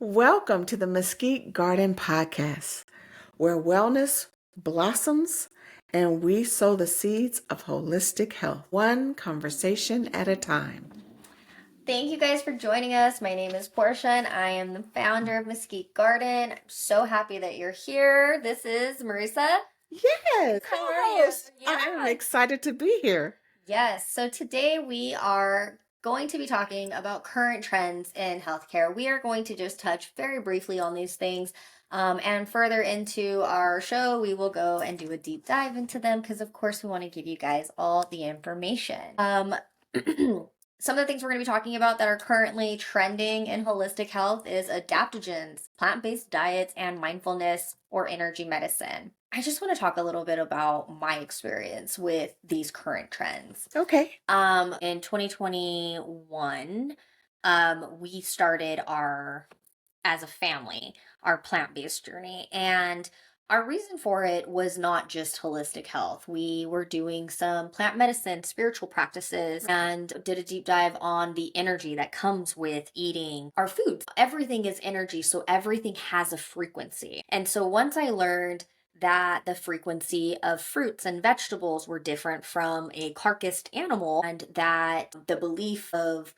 Welcome to the Mesquite Garden Podcast, where wellness blossoms and we sow the seeds of holistic health, one conversation at a time. Thank you guys for joining us. My name is Porsha and I am the founder of Mesquite Garden. I'm so happy that you're here. This is Marisa. Yes, How are you? I'm excited to be here. Yes, so today we are going to be talking about current trends in healthcare. We are going to just touch very briefly on these things. And further into our show, we will go and do a deep dive into them because, of course, we want to give you guys all the information. Some of the things we're going to be talking about that are currently trending in holistic health is adaptogens, plant-based diets, and mindfulness or energy medicine. I just want to talk a little bit about my experience with these current trends. Okay. In 2021, we started as a family, our plant-based journey, and our reason for it was not just holistic health. We were doing some plant medicine, spiritual practices, and did a deep dive on the energy that comes with eating our foods. Everything is energy, so everything has a frequency. And so once I learned that the frequency of fruits and vegetables were different from a carcassed animal, and that the belief of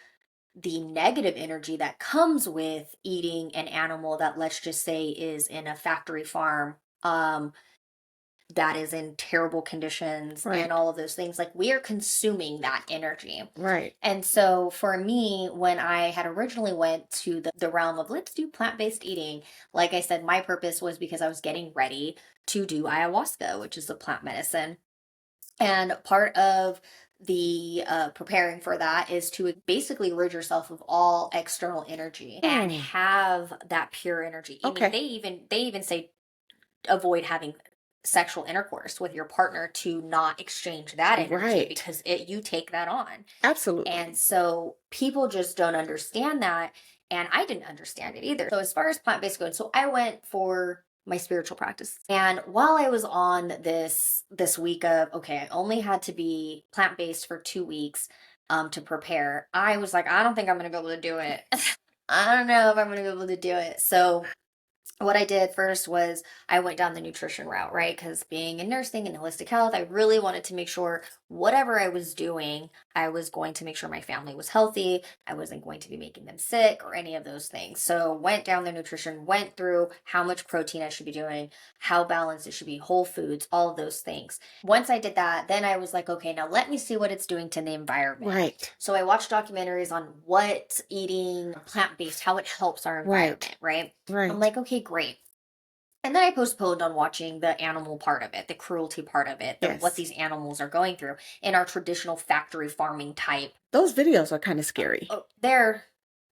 the negative energy that comes with eating an animal that, let's just say, is in a factory farm, that is in terrible conditions, Right. and all of those things, like, we are consuming that energy. Right. And so for me, when I had originally went to the realm of let's do plant-based eating, like I said, my purpose was because I was getting ready to do ayahuasca, which is a plant medicine. And part of the preparing for that is to basically rid yourself of all external energy and have that pure energy. I mean, they even say avoid having sexual intercourse with your partner to not exchange that energy, Right. because you take that on. Absolutely. And so people just don't understand that, and I didn't understand it either. So as far as plant-based goes, so I went for my spiritual practice, and while I was on this week of, okay, I only had to be plant-based for 2 weeks to prepare, I was like, I don't think I'm gonna be able to do it. I don't know if I'm gonna be able to do it. So what I did first was I went down the nutrition route, right? Because being in nursing and holistic health, I really wanted to make sure whatever I was doing, I was going to make sure my family was healthy. I wasn't going to be making them sick or any of those things. So went down the nutrition, went through how much protein I should be doing, how balanced it should be, whole foods, all of those things. Once I did that, then I was like, okay, now let me see what it's doing to the environment. Right. So I watched documentaries on what eating plant-based, how it helps our environment, right? Right. I'm like, okay, great. And then I postponed on watching the animal part of it, the cruelty part of it, Yes. what these animals are going through in our traditional factory farming type. Those videos are kind of scary. Oh, they're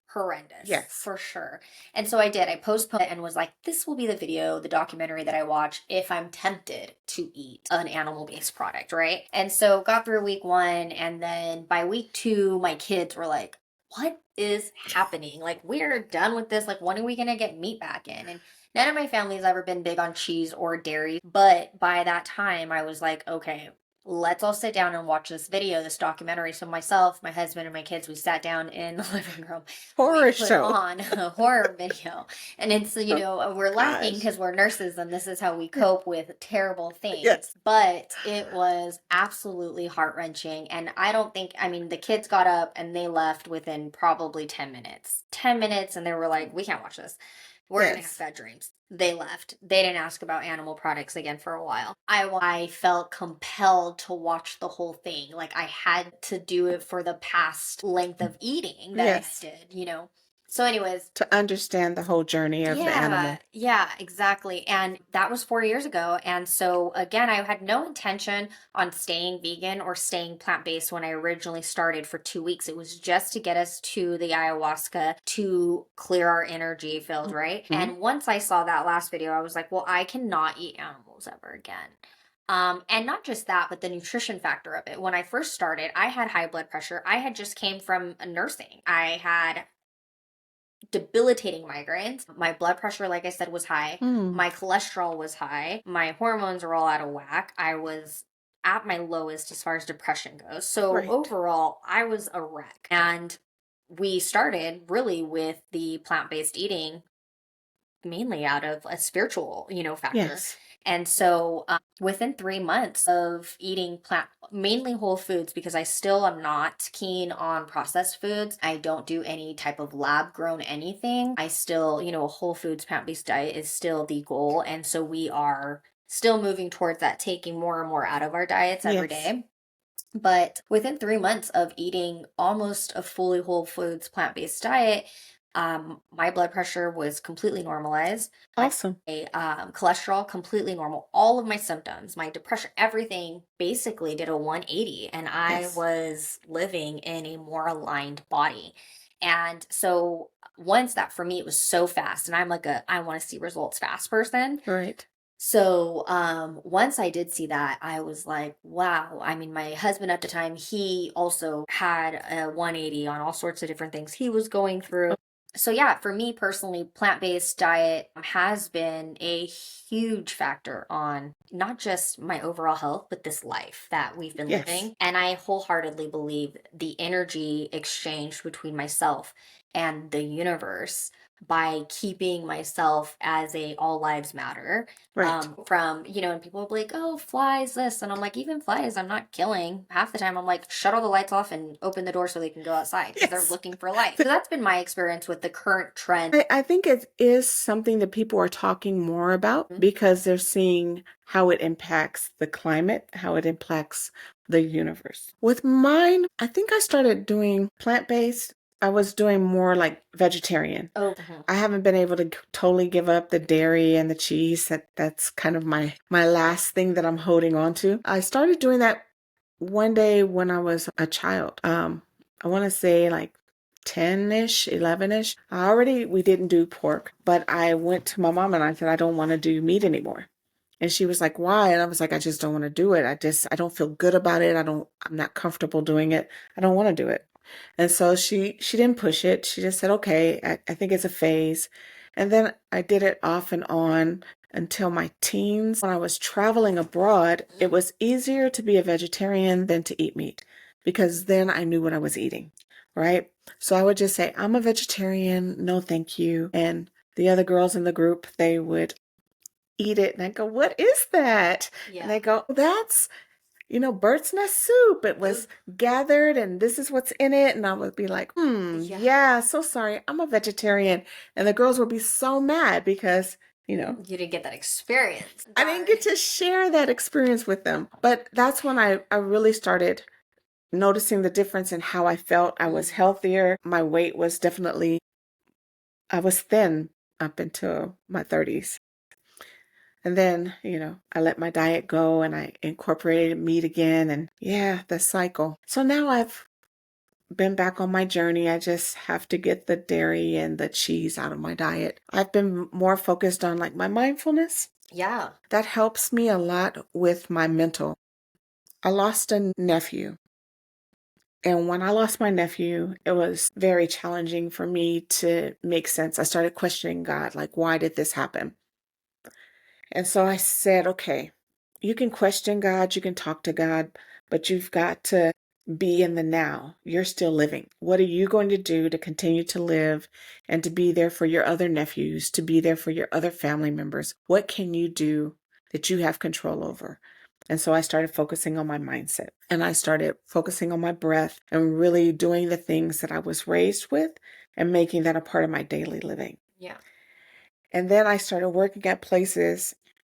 horrendous. Yes. For sure. And so I did. I postponed it and was like, this will be the video, the documentary that I watch if I'm tempted to eat an animal-based product, right? And so got through week 1, and then by week 2, my kids were like, what is happening? Like, we're done with this. Like, when are we going to get meat back in? And none of my family's ever been big on cheese or dairy. But by that time, I was like, okay, let's all sit down and watch this video, this documentary. So myself, my husband, and my kids, we sat down in the living room. Horror We put show. on a horror video. And it's, we're laughing because we're nurses and this is how we cope with terrible things. Yes. But it was absolutely heart-wrenching. And the kids got up and they left within probably 10 minutes. 10 minutes, and they were like, we can't watch this. We're going to have bad dreams. They left. They didn't ask about animal products again for a while. I felt compelled to watch the whole thing. Like, I had to do it for the past length of eating that I did, So anyways, to understand the whole journey of the animal. Yeah, exactly. And that was 4 years ago. And so again, I had no intention on staying vegan or staying plant-based when I originally started for 2 weeks. It was just to get us to the ayahuasca to clear our energy field, right? Mm-hmm. And once I saw that last video, I was like, well, I cannot eat animals ever again. And not just that, but the nutrition factor of it. When I first started, I had high blood pressure. I had just came from nursing. I had debilitating migraines. My blood pressure, like I said, was high. My cholesterol was high. My hormones were all out of whack. I was at my lowest as far as depression goes. So overall, I was a wreck. And we started really with the plant-based eating mainly out of a spiritual, factor. Yes. And so within 3 months of eating mainly whole foods, because I still am not keen on processed foods. I don't do any type of lab grown anything. I still, a whole foods plant-based diet is still the goal. And so we are still moving towards that, taking more and more out of our diets every Yes. day. But within 3 months of eating almost a fully whole foods plant-based diet, my blood pressure was completely normalized. Awesome. Cholesterol completely normal. All of my symptoms, my depression, everything basically did a 180, and I Yes. was living in a more aligned body. And so once that, for me, it was so fast, and I'm like I want to see results fast person. Right. So, once I did see that, I was like, wow. I mean, my husband at the time, he also had a 180 on all sorts of different things he was going through. So, yeah, for me personally, plant-based diet has been a huge factor on not just my overall health, but this life that we've been Yes. living. And I wholeheartedly believe the energy exchange between myself and the universe by keeping myself as a all lives matter. Right. From, and people will be like, oh, flies, this. And I'm like, even flies, I'm not killing. Half the time, I'm like, shut all the lights off and open the door so they can go outside because they're Yes. looking for light. So that's been my experience with the current trend. I think it is something that people are talking more about Mhm. because they're seeing how it impacts the climate, how it impacts the universe. With mine, I think I started doing plant-based. I was doing more like vegetarian. Oh, I haven't been able to totally give up the dairy and the cheese. That's kind of my last thing that I'm holding on to. I started doing that one day when I was a child. I want to say like 10-ish, 11-ish. We didn't do pork, but I went to my mom and I said, I don't want to do meat anymore. And she was like, why? And I was like, I just don't want to do it. I don't feel good about it. I'm not comfortable doing it. I don't want to do it. And so she didn't push it. She just said, okay, I think it's a phase. And then I did it off and on until my teens. When I was traveling abroad, it was easier to be a vegetarian than to eat meat because then I knew what I was eating, right? So I would just say, I'm a vegetarian, no thank you. And the other girls in the group, they would eat it. And I go, what is that? yeah. And they go, that's, bird's nest soup. It was gathered and this is what's in it. And I would be like, yeah, so sorry. I'm a vegetarian. And the girls would be so mad because, You didn't get that experience. I didn't get to share that experience with them. But that's when I really started noticing the difference in how I felt. I was healthier. My weight was I was thin up until my 30s. And then, I let my diet go and I incorporated meat again. And yeah, the cycle. So now I've been back on my journey. I just have to get the dairy and the cheese out of my diet. I've been more focused on like my mindfulness. Yeah. That helps me a lot with my mental. I lost a nephew. And when I lost my nephew, it was very challenging for me to make sense. I started questioning God, like, why did this happen? And so I said, okay, you can question God, you can talk to God, but you've got to be in the now. You're still living. What are you going to do to continue to live and to be there for your other nephews, to be there for your other family members? What can you do that you have control over? And so I started focusing on my mindset and I started focusing on my breath and really doing the things that I was raised with and making that a part of my daily living. Yeah. And then I started working at places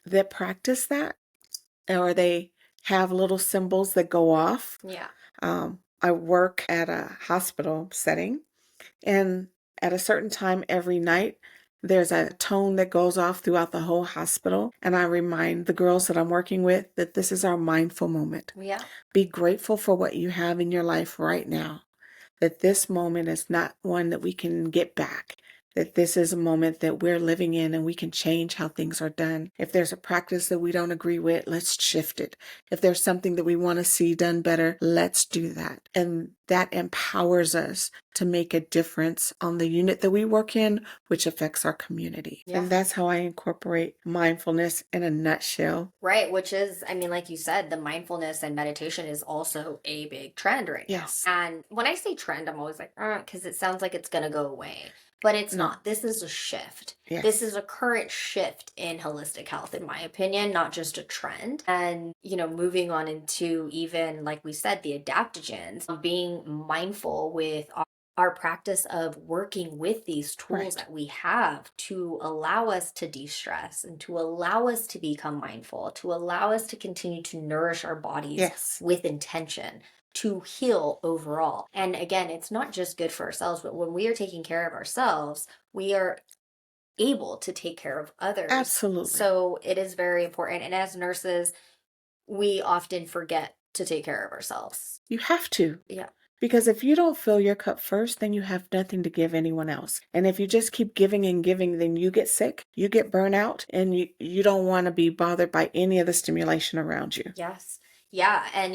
that practice that, or they have little symbols that go off. Yeah. I work at a hospital setting, and at a certain time every night, there's a tone that goes off throughout the whole hospital. And I remind the girls that I'm working with that this is our mindful moment. Yeah. Be grateful for what you have in your life right now, that this moment is not one that we can get back, that this is a moment that we're living in and we can change how things are done. If there's a practice that we don't agree with, let's shift it. If there's something that we want to see done better, let's do that. And that empowers us to make a difference on the unit that we work in, which affects our community. Yeah. And that's how I incorporate mindfulness in a nutshell. Right, which is, I mean, like you said, the mindfulness and meditation is also a big trend right now. Yes. And when I say trend, I'm always like, because it sounds like it's going to go away. but it's No. not. This is a shift. Yes. This is a current shift in holistic health, in my opinion, not just a trend. And, moving on into even, like we said, the adaptogens, being mindful with our practice of working with these tools Right. that we have to allow us to de-stress and to allow us to become mindful, to allow us to continue to nourish our bodies Yes. with intention, to heal overall. And again, it's not just good for ourselves, but when we are taking care of ourselves, we are able to take care of others. Absolutely. So it is very important. And as nurses, we often forget to take care of ourselves. You have to. Yeah. Because if you don't fill your cup first, then you have nothing to give anyone else. And if you just keep giving and giving, then you get sick, you get burnt out, and you don't want to be bothered by any of the stimulation around you. Yes. Yeah. And,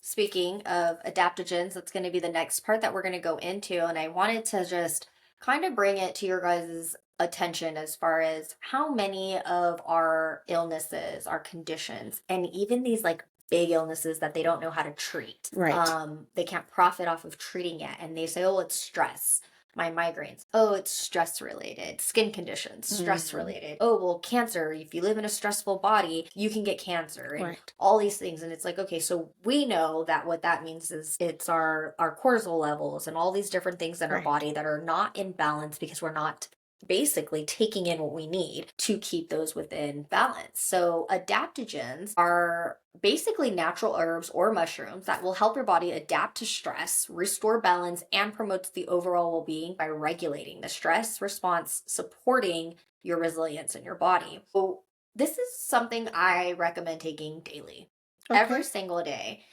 speaking of adaptogens, that's going to be the next part that we're going to go into. And I wanted to just kind of bring it to your guys' attention as far as how many of our illnesses, our conditions, and even these like big illnesses that they don't know how to treat. Right. They can't profit off of treating it. And they say, oh, it's stress. My migraines. Oh, it's stress related. Skin conditions, stress related. Oh, well, cancer. If you live in a stressful body, you can get cancer and Right. all these things. And it's like, okay, so we know that what that means is it's our cortisol levels and all these different things in our Right. body that are not in balance because we're not basically taking in what we need to keep those within balance. So adaptogens are basically natural herbs or mushrooms that will help your body adapt to stress, restore balance, and promotes the overall well-being by regulating the stress response, supporting your resilience in your body. So this is something I recommend taking daily, every Okay. single day.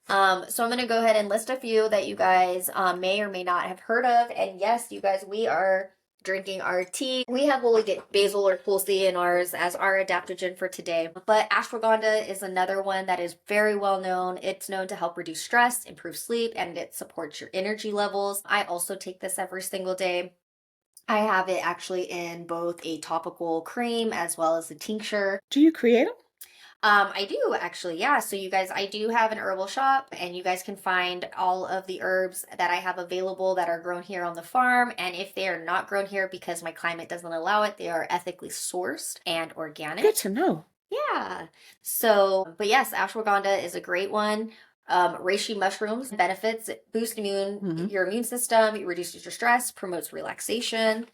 So I'm going to go ahead and list a few that you guys may or may not have heard of. And yes, you guys, we are drinking our tea. We have holy basil or tulsi in ours as our adaptogen for today. But ashwagandha is another one that is very well known. It's known to help reduce stress, improve sleep, and it supports your energy levels. I also take this every single day. I have it actually in both a topical cream as well as a tincture. Do you create them? I do actually, yeah. So you guys, I do have an herbal shop and you guys can find all of the herbs that I have available that are grown here on the farm. And if they are not grown here because my climate doesn't allow it, they are ethically sourced and organic. Good to know. Yeah. So, but yes, ashwagandha is a great one. Reishi mushrooms benefits, it boosts your immune system, it reduces your stress, promotes relaxation.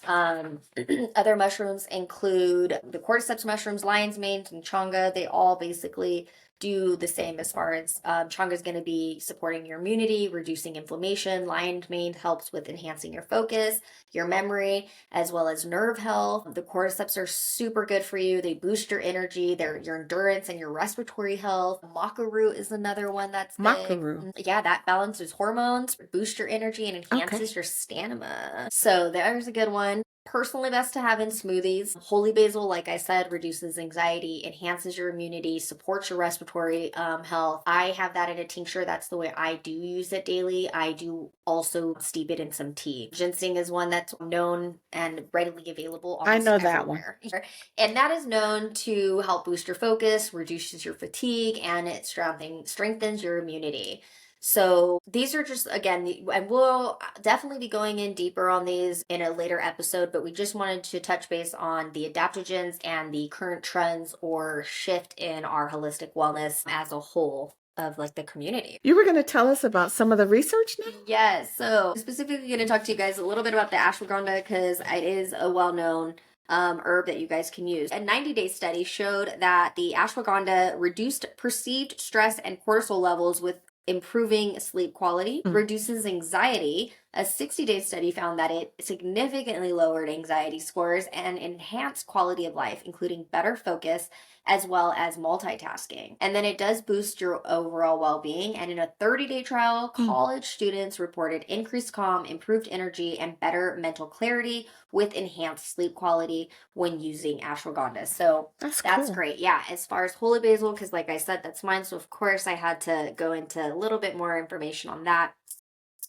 Other mushrooms include the cordyceps mushrooms, lion's mane, and changa. They all basically do the same as far as changa is going to be supporting your immunity, reducing inflammation. Lion's mane helps with enhancing your focus, your memory, as well as nerve health. The cordyceps are super good for you. They boost your energy, your endurance, and your respiratory health. Maca root is another one that's big. Maca root. Yeah, that balances hormones, boosts your energy, and enhances your stamina. So there's a good one. Personally best to have in smoothies. Holy basil, like I said, reduces anxiety, enhances your immunity, supports your respiratory health. I have that in a tincture. That's the way I do use it daily. I do also steep it in some tea. Ginseng is one that's known and readily available almost I know everywhere. that one. And that is known to help boost your focus, reduces your fatigue, and it strengthens your immunity. So these are just, again, and we'll definitely be going in deeper on these in a later episode, but we just wanted to touch base on the adaptogens and the current trends or shift in our holistic wellness as a whole of like the community. You were going to tell us about some of the research now? Yes. So specifically going to talk to you guys a little bit about the ashwagandha because it is a well-known herb that you guys can use. A 90-day study showed that the ashwagandha reduced perceived stress and cortisol levels with improving sleep quality, reduces anxiety. A 60-day study found that it significantly lowered anxiety scores and enhanced quality of life, including better focus as well as multitasking. And then it does boost your overall well-being. And in a 30-day trial, college students reported increased calm, improved energy, and better mental clarity with enhanced sleep quality when using ashwagandha. So that's cool. Great. Yeah, as far as holy basil, because like I said, that's mine. So of course I had to go into a little bit more information on that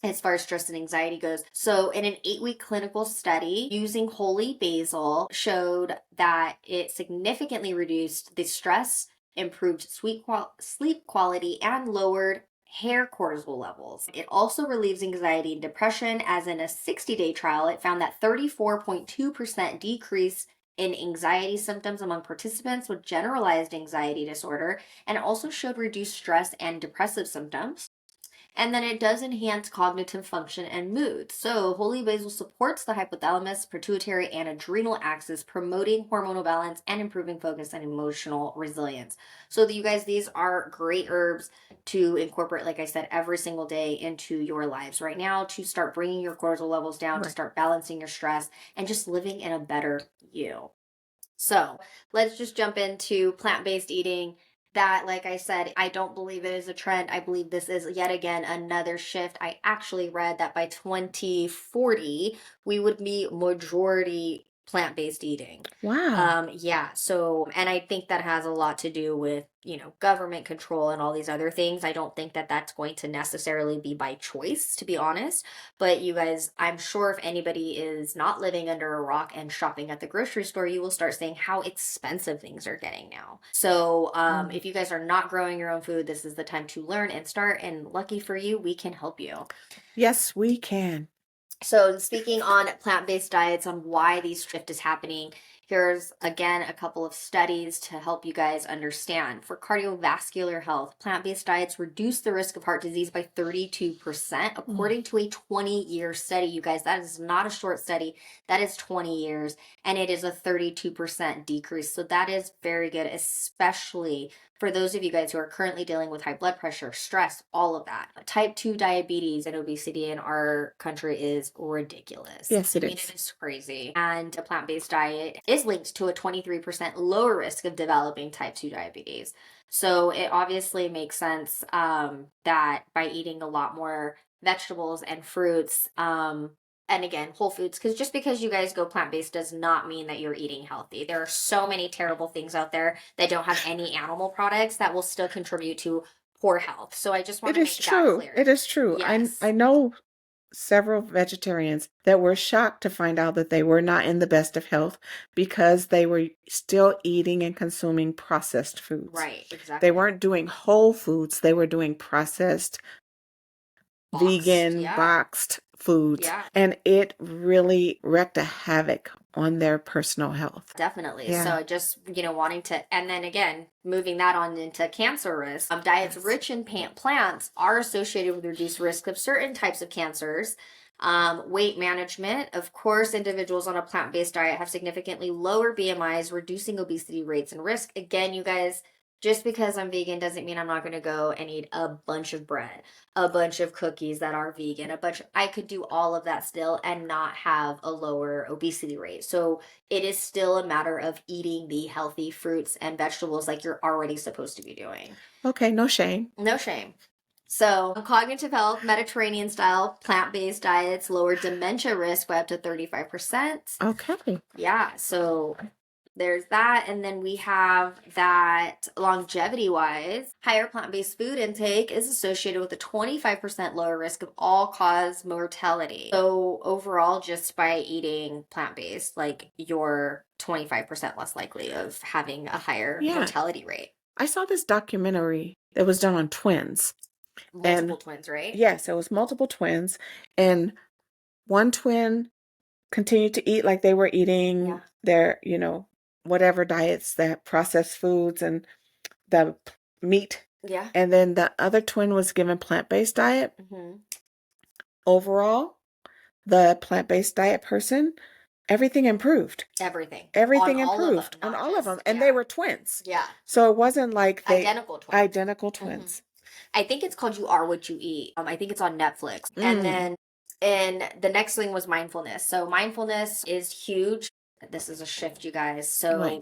as far as stress and anxiety goes. So in an 8-week clinical study, using holy basil showed that it significantly reduced the stress, improved sleep quality, and lowered hair cortisol levels. It also relieves anxiety and depression, as in a 60-day trial, it found that 34.2% decrease in anxiety symptoms among participants with generalized anxiety disorder, and also showed reduced stress and depressive symptoms. And then it does enhance cognitive function and mood. So, holy basil supports the hypothalamus, pituitary, and adrenal axis, promoting hormonal balance and improving focus and emotional resilience. So, you guys, these are great herbs to incorporate, like I said, every single day into your lives right now to start bringing your cortisol levels down, to start balancing your stress, and just living in a better you. So, let's just jump into plant-based eating. That, like I said, I don't believe it is a trend. I believe this is yet again another shift. I actually read that by 2040, we would be majority plant-based eating. Wow. Yeah. So, and I think that has a lot to do with, government control and all these other things. I don't think that that's going to necessarily be by choice, to be honest. But you guys, I'm sure if anybody is not living under a rock and shopping at the grocery store, you will start seeing how expensive things are getting now. So, if you guys are not growing your own food, this is the time to learn and start. And lucky for you, we can help you. Yes, we can. So, speaking on plant-based diets, on why these shift is happening, here's again a couple of studies to help you guys understand. For cardiovascular health, plant-based diets reduce the risk of heart disease by 32%, according to a 20-year study. You guys, that is not a short study. That is 20 years, and it is a 32% decrease. So that is very good, especially for those of you guys who are currently dealing with high blood pressure, stress, all of that. Type 2 diabetes and obesity in our country is ridiculous. Yes, it I mean, is. it is crazy. And a plant-based diet is linked to a 23% lower risk of developing type 2 diabetes. So it obviously makes sense that by eating a lot more vegetables and fruits, and again, whole foods, because just because you guys go plant-based does not mean that you're eating healthy. There are so many terrible things out there that don't have any animal products that will still contribute to poor health. So I just want to make that clear. It is true. Yes. I know several vegetarians that were shocked to find out that they were not in the best of health because they were still eating and consuming processed foods. Right, exactly. They weren't doing whole foods. They were doing processed, vegan, boxed foods. Yeah. And it really wreaked a havoc on their personal health. Definitely. Yeah. So just, wanting to, and then again, moving that on into cancer risk, diets rich in plants are associated with reduced risk of certain types of cancers. Weight management, of course, individuals on a plant-based diet have significantly lower BMIs, reducing obesity rates and risk. Again, you guys, just because I'm vegan doesn't mean I'm not going to go and eat a bunch of bread, a bunch of cookies that are vegan, I could do all of that still and not have a lower obesity rate. So it is still a matter of eating the healthy fruits and vegetables like you're already supposed to be doing. Okay, no shame. No shame. So, cognitive health, Mediterranean style, plant-based diets lower dementia risk by up to 35%. Okay. Yeah, so there's that. And then we have that longevity wise, higher plant-based food intake is associated with a 25% lower risk of all cause mortality. So overall, just by eating plant-based, like you're 25% less likely of having a higher mortality rate. I saw this documentary that was done on twins. Multiple twins, right? Yes, it was multiple twins. And one twin continued to eat like they were eating their, whatever diets, that processed foods and the meat. Yeah. And then the other twin was given plant-based diet. Mm-hmm. Overall, the plant-based diet person, everything improved. Everything Improved on all of them. And they were twins. Yeah. So it wasn't like they identical twins. Mm-hmm. I think it's called You Are What You Eat. I think it's on Netflix. And then the next thing was mindfulness. So mindfulness is huge. This is a shift, you guys. So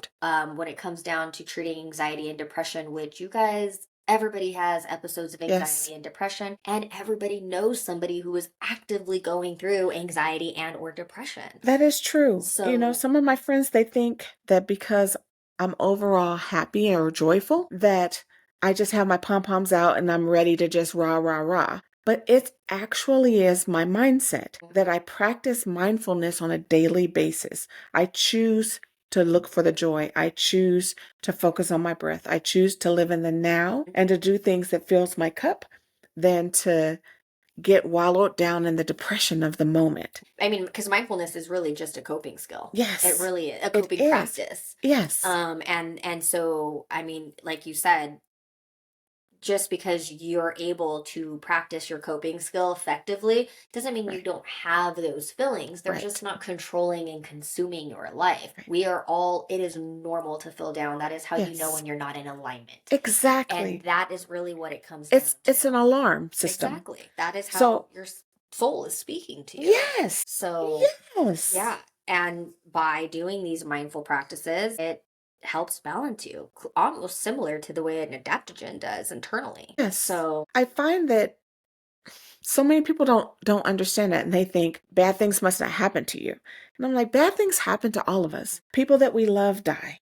when it comes down to treating anxiety and depression, which you guys, everybody has episodes of anxiety and depression, and everybody knows somebody who is actively going through anxiety and or depression. That is true. So, some of my friends, they think that because I'm overall happy or joyful, that I just have my pom-poms out and I'm ready to just rah, rah, rah. But it actually is my mindset that I practice mindfulness on a daily basis. I choose to look for the joy. I choose to focus on my breath. I choose to live in the now and to do things that fills my cup, than to get wallowed down in the depression of the moment. I mean, because mindfulness is really just a coping skill. Yes. It really is a It coping is. practice. Yes. And so, I mean, like you said, just because you're able to practice your coping skill effectively doesn't mean you Right. don't have those feelings. They're Right. just not controlling and consuming your life. Right. We are all, it is normal to feel down. That is how you know Yes. when you're not in alignment. Exactly. And that is really what it comes down to. It's an alarm system. Exactly. That is how So your soul is speaking to you. yes. So, Yes. yeah. And by doing these mindful practices, it helps balance you, almost similar to the way an adaptogen does internally. Yes. So, I find that so many people don't understand that, and they think bad things must not happen to you. And I'm like, bad things happen to all of us. People that we love die.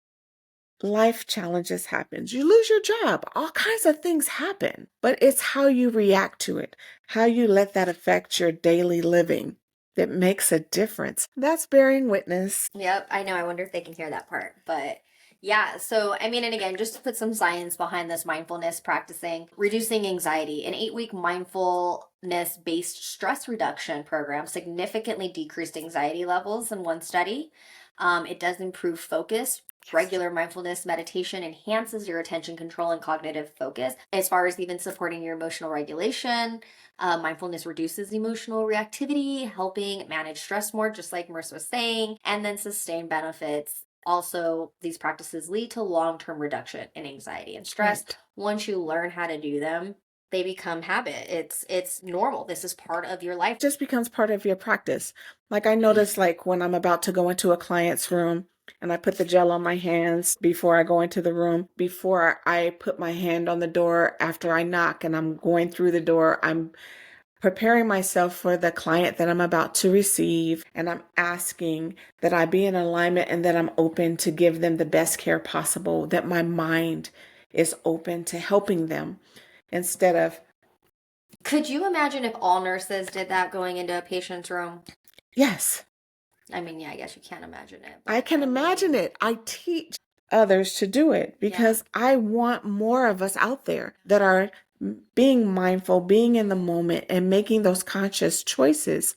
Life challenges happen. You lose your job. All kinds of things happen. But it's how you react to it, how you let that affect your daily living that makes a difference. That's bearing witness. yep, I know. I wonder if they can hear that part. But yeah, so I mean, and again, just to put some science behind this mindfulness practicing, reducing anxiety, an 8-week mindfulness based stress reduction program significantly decreased anxiety levels in one study. It does improve focus. Regular mindfulness meditation enhances your attention control and cognitive focus, as far as even supporting your emotional regulation. Mindfulness reduces emotional reactivity, helping manage stress more, just like Marissa was saying, and then sustain benefits. Also, these practices lead to long-term reduction in anxiety and stress. Right. Once you learn how to do them, they become habit. It's normal. This is part of your life. It just becomes part of your practice. Like I notice, like when I'm about to go into a client's room and I put the gel on my hands before I go into the room, before I put my hand on the door, after I knock and I'm going through the door, I'm preparing myself for the client that I'm about to receive, and I'm asking that I be in alignment and that I'm open to give them the best care possible, that my mind is open to helping them instead of, Could you imagine if all nurses did that going into a patient's room? yes, I mean, yeah, I guess you can't imagine it. I But can imagine mean, it. I teach others to do it because I want more of us out there that are being mindful, being in the moment, and making those conscious choices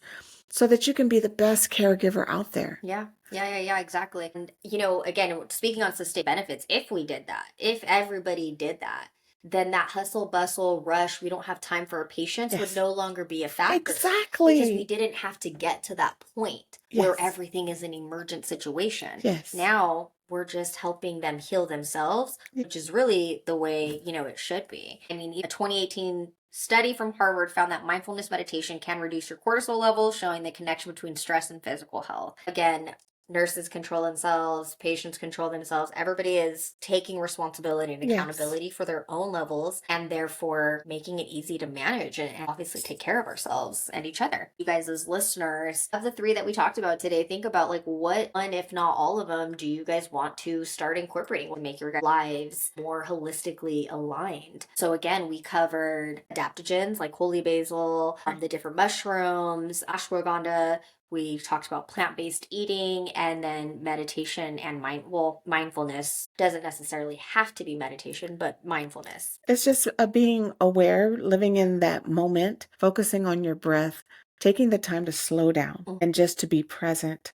so that you can be the best caregiver out there. Yeah, exactly. And, you know, again, speaking on sustained benefits, if we did that, if everybody did that, then that hustle, bustle, rush, we don't have time for our patients would Yes. no longer be a factor. Exactly. Because we didn't have to get to that point where Yes. everything is an emergent situation. Yes. Now we're just helping them heal themselves, which is really the way, you know, it should be. I mean, a 2018 study from Harvard found that mindfulness meditation can reduce your cortisol levels, showing the connection between stress and physical health. Again, nurses control themselves, patients control themselves. Everybody is taking responsibility and Yes. accountability for their own levels, and therefore making it easy to manage and obviously take care of ourselves and each other. You guys, as listeners, of the 3 that we talked about today, think about like what one, if not all of them, do you guys want to start incorporating to make your lives more holistically aligned? So again, we covered adaptogens like holy basil, the different mushrooms, ashwagandha. We talked about plant-based eating, and then meditation and mindfulness doesn't necessarily have to be meditation, but mindfulness. It's just being aware, living in that moment, focusing on your breath, taking the time to slow down and just to be present,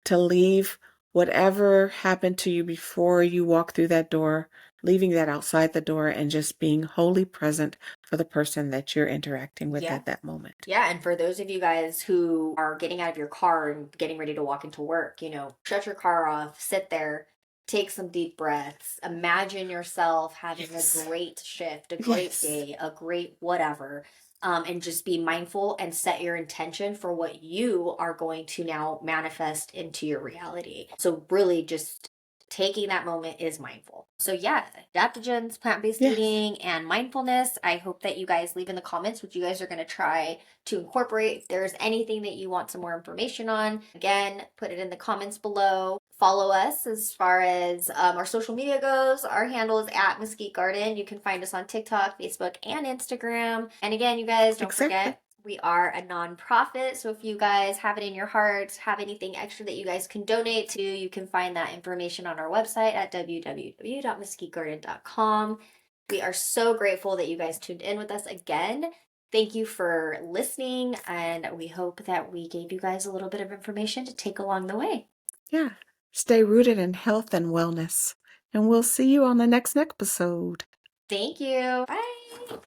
to leave whatever happened to you before you walk through that door, leaving that outside the door and just being wholly present for the person that you're interacting with at that moment. Yeah, and for those of you guys who are getting out of your car and getting ready to walk into work, you know, shut your car off, sit there, take some deep breaths, imagine yourself having a great shift, a great day, a great whatever. And just be mindful and set your intention for what you are going to now manifest into your reality. So, really, just taking that moment is mindful. So, yeah, adaptogens, plant-based eating, and mindfulness. I hope that you guys leave in the comments what you guys are going to try to incorporate. If there's anything that you want some more information on, again, put it in the comments below. Follow us as far as our social media goes. Our handle is at Mesquite Garden. You can find us on TikTok, Facebook, and Instagram. And again, you guys, don't forget, we are a nonprofit. So if you guys have it in your heart, have anything extra that you guys can donate to, you can find that information on our website at www.mesquitegarden.com. We are so grateful that you guys tuned in with us again. Thank you for listening, and we hope that we gave you guys a little bit of information to take along the way. Yeah. Stay rooted in health and wellness. And we'll see you on the next episode. Thank you. Bye.